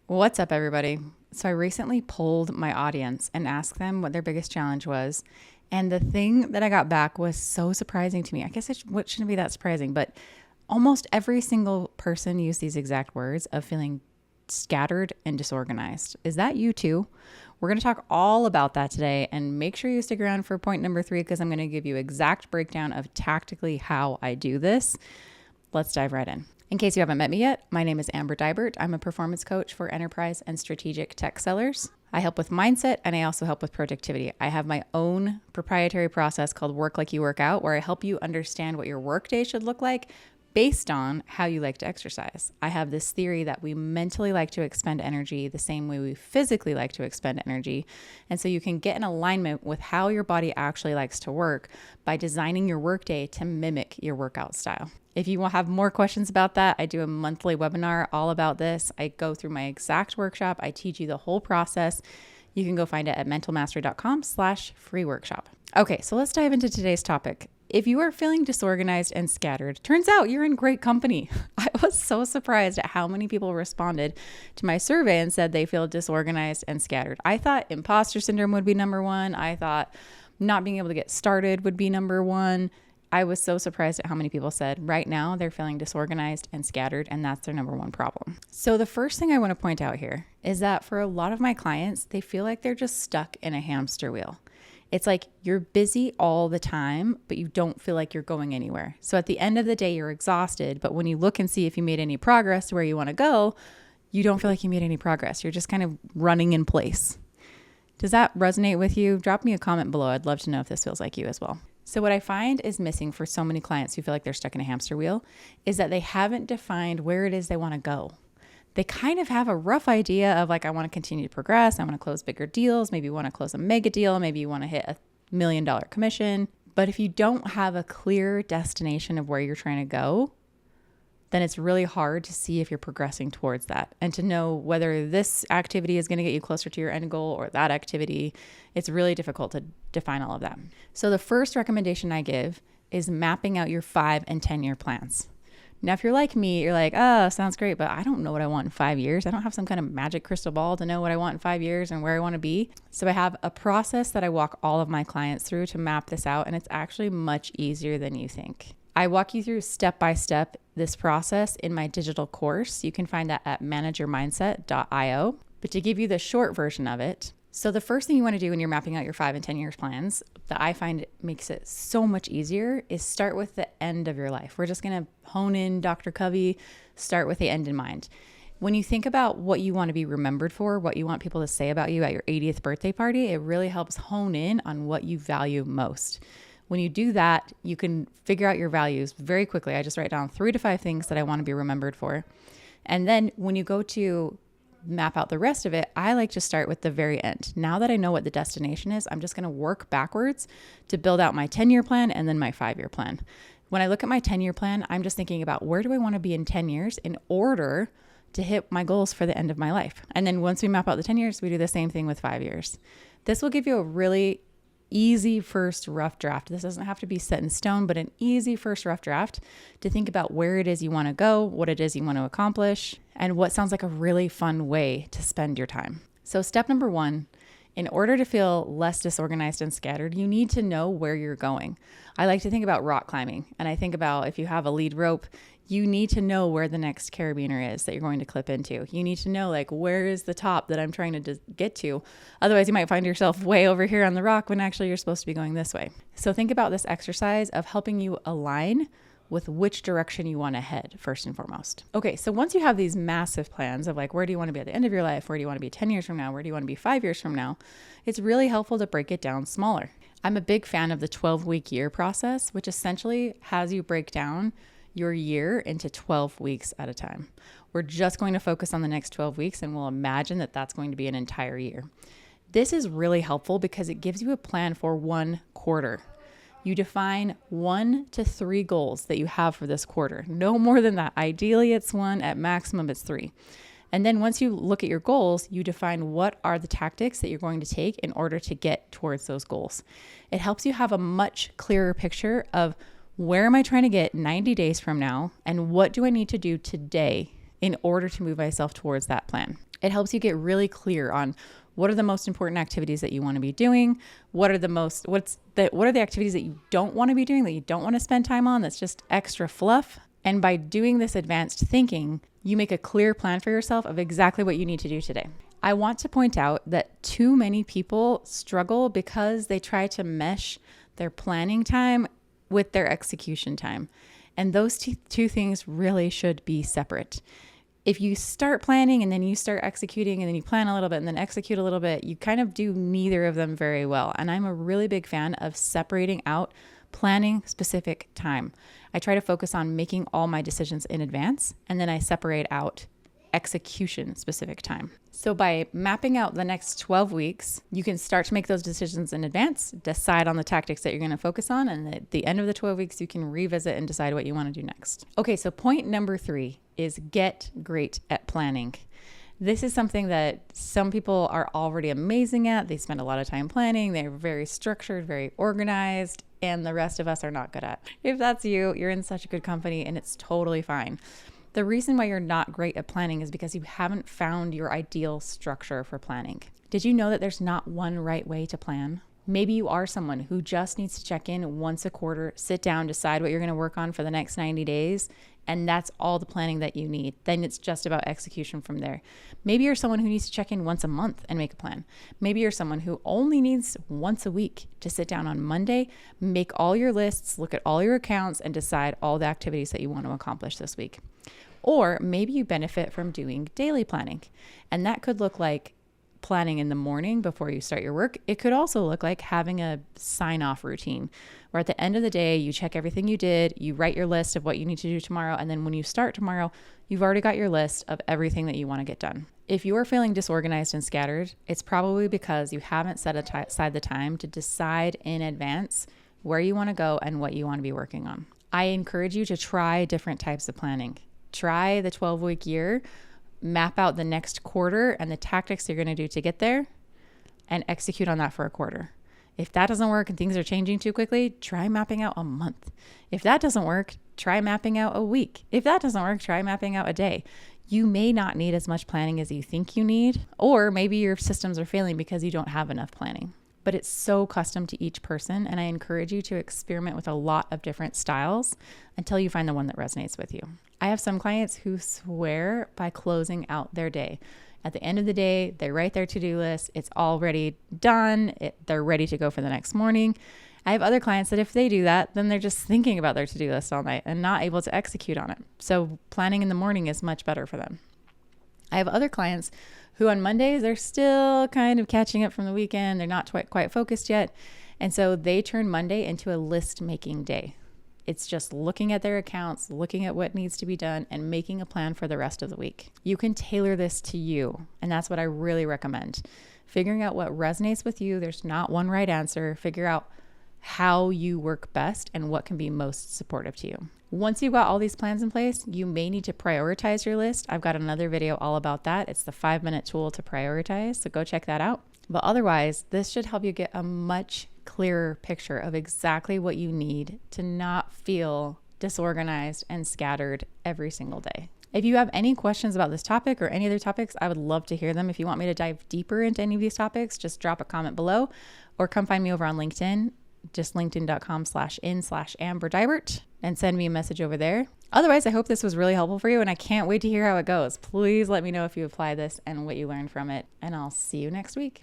What's up, everybody? So I recently polled my audience and asked them what their biggest challenge was. And the thing that I got back was so surprising to me. I guess what shouldn't be that surprising, but almost every single person used these exact words of feeling scattered and disorganized. Is that you too? We're going to talk all about that today, and make sure you stick around for point number 3 because I'm going to give you exact breakdown of tactically how I do this. Let's dive right in. In case you haven't met me yet, my name is Deibert. I'm a performance coach for enterprise and strategic tech sellers. I help with mindset and I also help with productivity. I have my own proprietary process called Work Like You Work Out, where I help you understand what your workday should look like based on how you like to exercise. I have this theory that we mentally like to expend energy the same way we physically like to expend energy. And so you can get in alignment with how your body actually likes to work by designing your workday to mimic your workout style. If you will have more questions about that, I do a monthly webinar all about this. I go through my exact workshop. I teach you the whole process. You can go find it at mentalmastery.com/free workshop. Okay, so let's dive into today's topic. If you are feeling disorganized and scattered, turns out you're in great company. I was so surprised at how many people responded to my survey and said they feel disorganized and scattered. I thought imposter syndrome would be number one. I thought not being able to get started would be number one. I was so surprised at how many people said right now they're feeling disorganized and scattered, and that's their number one problem. So the first thing I want to point out here is that for a lot of my clients, they feel like they're just stuck in a hamster wheel. It's like you're busy all the time, but you don't feel like you're going anywhere. So at the end of the day, you're exhausted, but when you look and see if you made any progress to where you want to go, you don't feel like you made any progress. You're just kind of running in place. Does that resonate with you? Drop me a comment below. I'd love to know if this feels like you as well. So what I find is missing for so many clients who feel like they're stuck in a hamster wheel is that they haven't defined where it is they want to go. They kind of have a rough idea of like, I want to continue to progress. I want to close bigger deals. Maybe you want to close a mega deal. Maybe you want to hit $1 million commission. But if you don't have a clear destination of where you're trying to go, then it's really hard to see if you're progressing towards that and to know whether this activity is going to get you closer to your end goal or that activity. It's really difficult to define all of that. So the first recommendation I give is mapping out your 5 and 10-year plans. Now, if you're like me, you're like, oh, sounds great, but I don't know what I want in 5 years. I don't have some kind of magic crystal ball to know what I want in 5 years and where I want to be. So I have a process that I walk all of my clients through to map this out, and it's actually much easier than you think. I walk you through step by step this process in my digital course. You can find that at manageyourmindset.io. But to give you the short version of it, so the first thing you want to do when you're mapping out your 5 and 10 years plans that I find makes it so much easier is start with the end of your life. We're just going to hone in Dr. Covey, start with the end in mind. When you think about what you want to be remembered for, what you want people to say about you at your 80th birthday party, it really helps hone in on what you value most. When you do that, you can figure out your values very quickly. I just write down 3 to 5 things that I want to be remembered for. And then when you go to map out the rest of it, I like to start with the very end. Now that I know what the destination is, I'm just going to work backwards to build out my 10-year plan and then my 5-year plan. When I look at my 10-year plan, I'm just thinking about where do I want to be in 10 years in order to hit my goals for the end of my life. And then once we map out the 10 years, we do the same thing with 5 years. This will give you a really easy first rough draft. This doesn't have to be set in stone, but an easy first rough draft to think about where it is you want to go, what it is you want to accomplish, and what sounds like a really fun way to spend your time. So step number 1, in order to feel less disorganized and scattered, you need to know where you're going. I like to think about rock climbing, and I think about if you have a lead rope, you need to know where the next carabiner is that you're going to clip into. You need to know like, where is the top that I'm trying to get to? Otherwise, you might find yourself way over here on the rock when actually you're supposed to be going this way. So think about this exercise of helping you align with which direction you want to head first and foremost. Okay, so once you have these massive plans of like, where do you want to be at the end of your life? Where do you want to be 10 years from now? Where do you want to be 5 years from now? It's really helpful to break it down smaller. I'm a big fan of the 12-week year process, which essentially has you break down your year into 12 weeks at a time. We're just going to focus on the next 12 weeks and we'll imagine that that's going to be an entire year. This is really helpful because it gives you a plan for 1 quarter. You define 1 to 3 goals that you have for this quarter. No more than that. Ideally, it's 1. At maximum, it's 3. And then once you look at your goals, you define what are the tactics that you're going to take in order to get towards those goals. It helps you have a much clearer picture of where am I trying to get 90 days from now, and what do I need to do today in order to move myself towards that plan. It helps you get really clear on what are the most important activities that you want to be doing? What are the activities that you don't want to be doing, that you don't want to spend time on, that's just extra fluff? And by doing this advanced thinking, you make a clear plan for yourself of exactly what you need to do today. I want to point out that too many people struggle because they try to mesh their planning time with their execution time. And those two things really should be separate. If you start planning and then you start executing and then you plan a little bit and then execute a little bit, you kind of do neither of them very well. And I'm a really big fan of separating out planning specific time. I try to focus on making all my decisions in advance, and then I separate out execution specific time. So by mapping out the next 12 weeks, you can start to make those decisions in advance, decide on the tactics that you're going to focus on, and at the end of the 12 weeks, you can revisit and decide what you want to do next. Okay, so point number 3 is get great at planning. This is something that some people are already amazing at. They spend a lot of time planning. They're very structured, very organized, and the rest of us are not good at. If that's you, you're in such a good company and it's totally fine. The reason why you're not great at planning is because you haven't found your ideal structure for planning. Did you know that there's not one right way to plan? Maybe you are someone who just needs to check in once a quarter, sit down, decide what you're going to work on for the next 90 days, and that's all the planning that you need. Then it's just about execution from there. Maybe you're someone who needs to check in once a month and make a plan. Maybe you're someone who only needs once a week to sit down on Monday, make all your lists, look at all your accounts, and decide all the activities that you want to accomplish this week. Or maybe you benefit from doing daily planning, and that could look like planning in the morning before you start your work. It could also look like having a sign-off routine where at the end of the day, you check everything you did, you write your list of what you need to do tomorrow, and then when you start tomorrow, you've already got your list of everything that you want to get done. If you are feeling disorganized and scattered, it's probably because you haven't set aside the time to decide in advance where you want to go and what you want to be working on. I encourage you to try different types of planning. Try the 12-week year, map out the next quarter and the tactics you're going to do to get there, and execute on that for a quarter. If that doesn't work and things are changing too quickly, try mapping out a month. If that doesn't work, try mapping out a week. If that doesn't work, try mapping out a day. You may not need as much planning as you think you need, or maybe your systems are failing because you don't have enough planning. But it's so custom to each person, and I encourage you to experiment with a lot of different styles until you find the one that resonates with you. I have some clients who swear by closing out their day. At the end of the day, they write their to-do list. It's already done. They're ready to go for the next morning. I have other clients that if they do that, then they're just thinking about their to-do list all night and not able to execute on it. So planning in the morning is much better for them. I have other clients who on Mondays, they're still kind of catching up from the weekend. They're not quite focused yet. And so they turn Monday into a list-making day. It's just looking at their accounts, looking at what needs to be done, and making a plan for the rest of the week. You can tailor this to you, and that's what I really recommend. Figuring out what resonates with you. There's not one right answer. Figure out how you work best and what can be most supportive to you. Once you've got all these plans in place, you may need to prioritize your list. I've got another video all about that. It's the 5-minute tool to prioritize, so go check that out. But otherwise, this should help you get a much clearer picture of exactly what you need to not feel disorganized and scattered every single day. If you have any questions about this topic or any other topics, I would love to hear them. If you want me to dive deeper into any of these topics, just drop a comment below or come find me over on LinkedIn, just linkedin.com/in/Amber Deibert, and send me a message over there. Otherwise, I hope this was really helpful for you, and I can't wait to hear how it goes. Please let me know if you apply this and what you learned from it, and I'll see you next week.